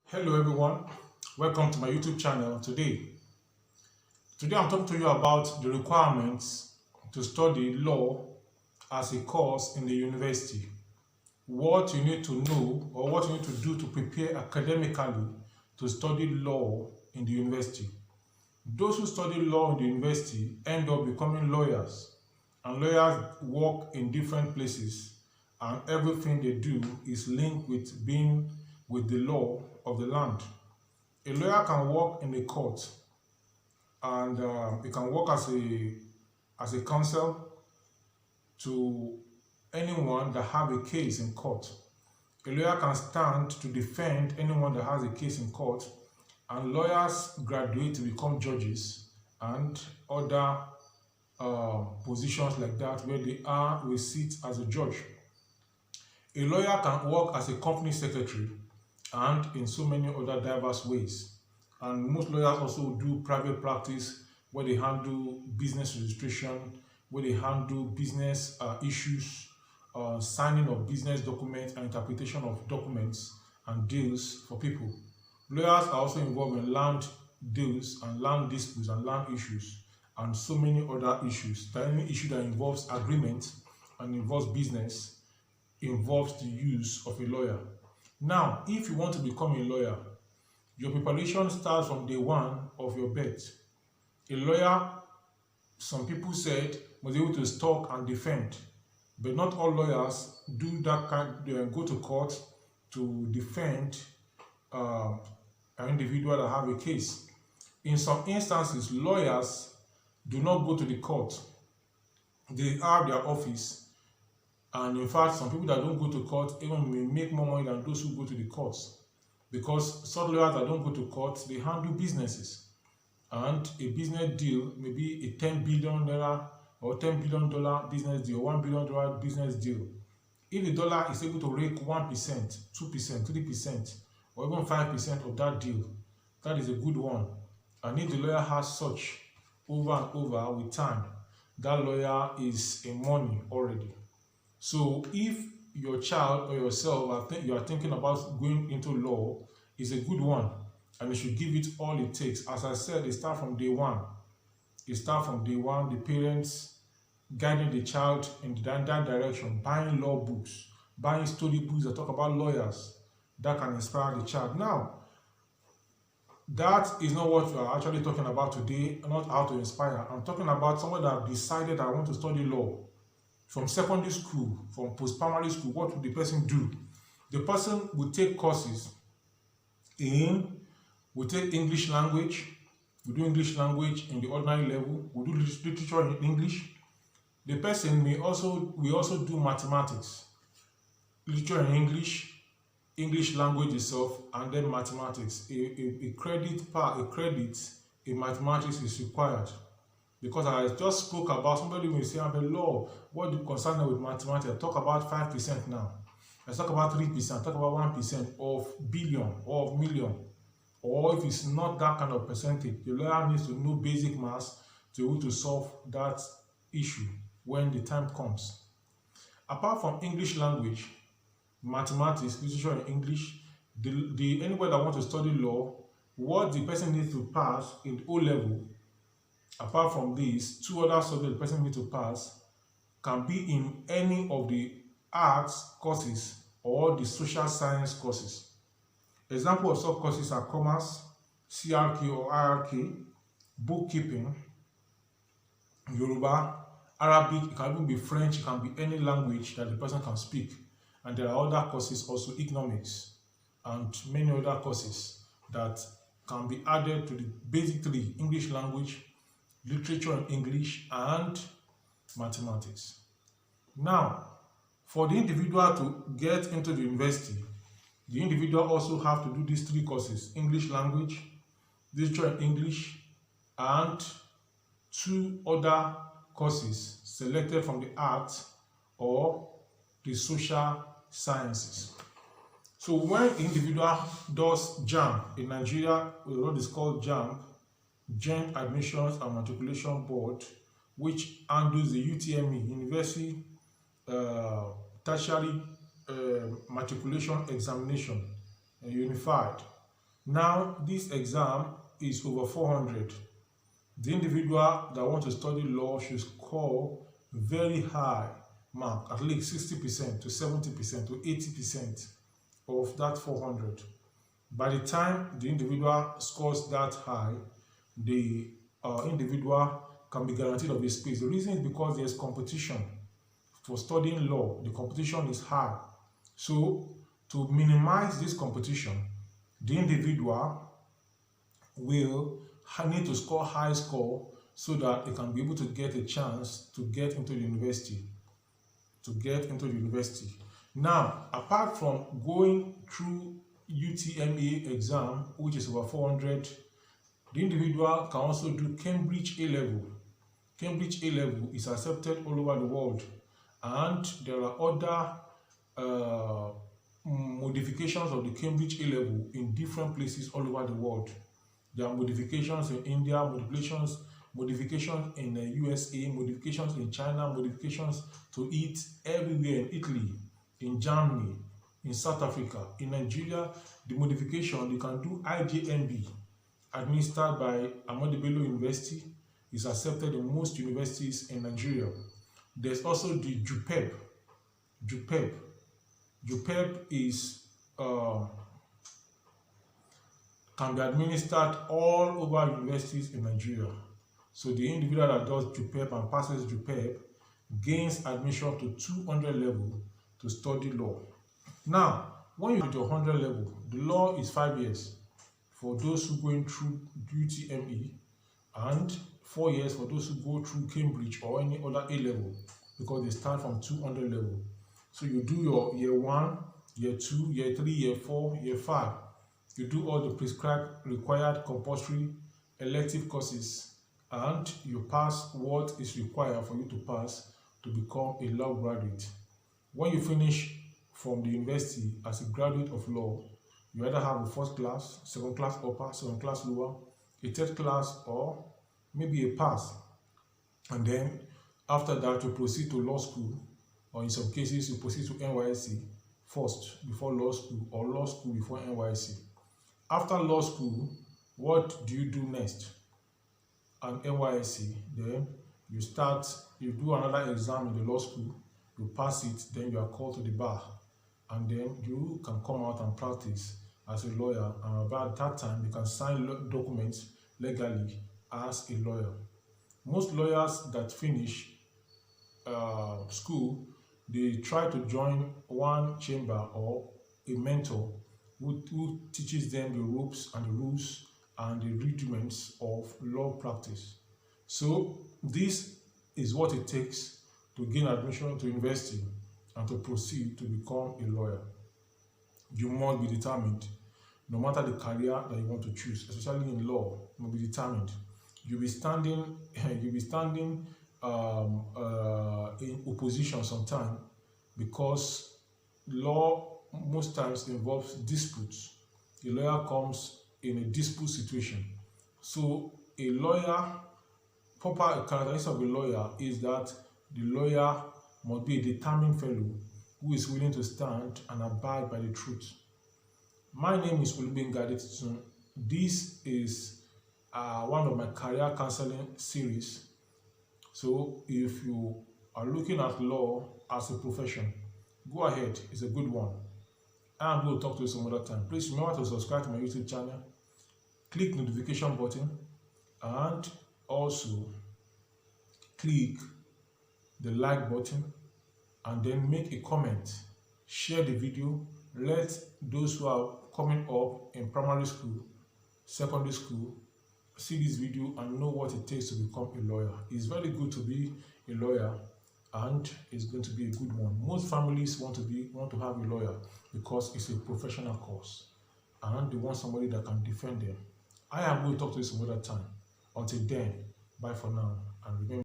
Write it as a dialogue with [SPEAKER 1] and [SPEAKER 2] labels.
[SPEAKER 1] Hello everyone, welcome to my YouTube channel today. Today I'm talking to you about the requirements to study law as a course in the university. What you need to know or what you need to do to prepare academically to study law in the university. Those who study law in the university end up becoming lawyers, and lawyers work in different places, and everything they do is linked with being with the law of the land. A lawyer can work in a court, and he can work as a counsel to anyone that have a case in court. A lawyer can stand to defend anyone that has a case in court, and lawyers graduate to become judges and other positions like that where we sit as a judge. A lawyer can work as a company secretary and in so many other diverse ways. And most lawyers also do private practice where they handle business registration, where they handle business issues, signing of business documents and interpretation of documents and deals for people. Lawyers are also involved in land deals and land disputes and land issues and so many other issues. Any issue that involves agreement and involves business involves the use of a lawyer. Now, if you want to become a lawyer, your preparation starts from day one of your birth. A lawyer, some people said, was able to stalk and defend, but not all lawyers do that go to court to defend an individual that have a case. In some instances, lawyers do not go to the court. They have their office, and in fact, some people that don't go to court even may make more money than those who go to the courts, because some lawyers that don't go to court, they handle businesses, and a business deal may be a $10 billion or $10 billion business deal, $1 billion business deal. If the dollar is able to rake 1%, 2%, 3%, or even 5% of that deal, that is a good one. And if the lawyer has such over and over with time, that lawyer is in money already. So if your child or yourself you are thinking about going into law, is a good one, and you should give it all it takes. As I said, it starts from day one. It starts from day one, the parents guiding the child in that direction, buying law books, buying story books that talk about lawyers that can inspire the child. Now, that is not what we are actually talking about today, not how to inspire. I'm talking about someone that decided I want to study law. From secondary school, from post-primary school, what would the person do? The person would take courses we take English language, we do English language in the ordinary level, we do literature in English. The person we also do mathematics, literature in English language itself, and then mathematics. A credit in mathematics is required. Because I just spoke about, somebody will say, I'm a law, what do you concern with mathematics? I talk about 5% now. Let's talk about 3%, talk about 1% of billion or of million. Or if it's not that kind of percentage, the lawyer needs to know basic maths to be able to solve that issue when the time comes. Apart from English language, mathematics, literature in English, anybody that wants to study law, what the person needs to pass in O level, apart from these, two other subjects the person needs to pass can be in any of the arts courses or the social science courses. Example of such courses are commerce, CRK or IRK, bookkeeping, Yoruba, Arabic, it can even be French, it can be any language that the person can speak. And there are other courses also, economics, and many other courses that can be added to the basic three: English language, literature in English, and mathematics. Now, for the individual to get into the university, the individual also have to do these three courses: English language, literature in English, and two other courses selected from the arts or the social sciences. So when the individual does JAM in Nigeria, what is called JAM, Joint Admissions and Matriculation Board, which handles the UTME, University Tertiary Matriculation Examination, unified. Now, this exam is over 400. The individual that wants to study law should score very high mark, at least 60% to 70% to 80% of that 400. By the time the individual scores that high, the individual can be guaranteed of a space. The reason is because there's competition for studying law. The competition is high. So to minimize this competition, the individual will need to score high score so that it can be able to get a chance to get into the university. Now, apart from going through UTME exam, which is over 400, the individual can also do Cambridge A-level. Cambridge A-level is accepted all over the world, and there are other modifications of the Cambridge A-level in different places all over the world. There are modifications in India, modifications in the USA, modifications in China, modifications to it everywhere, in Italy, in Germany, in South Africa, in Nigeria. The modification, you can do IJMB, administered by Ahmadu Bello University, is accepted in most universities in Nigeria. There's also the JUPEB. JUPEB is can be administered all over universities in Nigeria. So the individual that does JUPEB and passes JUPEB gains admission to 200 level to study law. Now, when you get to 100 level, the law is 5 years for those who going through UTME and 4 years for those who go through Cambridge or any other A level, because they start from 200 level. So you do your year 1, year 2, year 3, year 4, year 5. You do all the prescribed, required, compulsory, elective courses, and you pass what is required for you to pass to become a law graduate. When you finish from the university as a graduate of law, you either have a first class, second class upper, second class lower, a third class, or maybe a pass. And then after that, you proceed to law school, or in some cases, you proceed to NYSC first before law school, or law school before NYSC. After law school, what do you do next? An NYSC, then you do another exam in the law school, you pass it, then you are called to the bar, and then you can come out and practice as a lawyer, and about that time you can sign documents legally as a lawyer. Most lawyers that finish school, they try to join one chamber or a mentor who teaches them the ropes and the rules and the rudiments of law practice. So this is what it takes to gain admission to university and to proceed to become a lawyer. You must be determined. No matter the career that you want to choose, especially in law, you must be determined. You'll be standing in opposition sometimes, because law most times involves disputes. A lawyer comes in a dispute situation. So a lawyer, proper characteristic of a lawyer is that the lawyer must be a determined fellow who is willing to stand and abide by the truth. My name is Olubenga. This is one of my career counseling series. So if you are looking at law as a profession, go ahead, it's a good one. I'm going to talk to you some other time. Please remember to subscribe to my YouTube channel, click notification button, and also click the like button, and then make a comment, share the video. Let those who are coming up in primary school, secondary school, see this video and know what it takes to become a lawyer. It's very good to be a lawyer, and it's going to be a good one. Most families want to have a lawyer because it's a professional course, and they want somebody that can defend them. I am going to talk to you some other time. Until then, bye for now, and remember.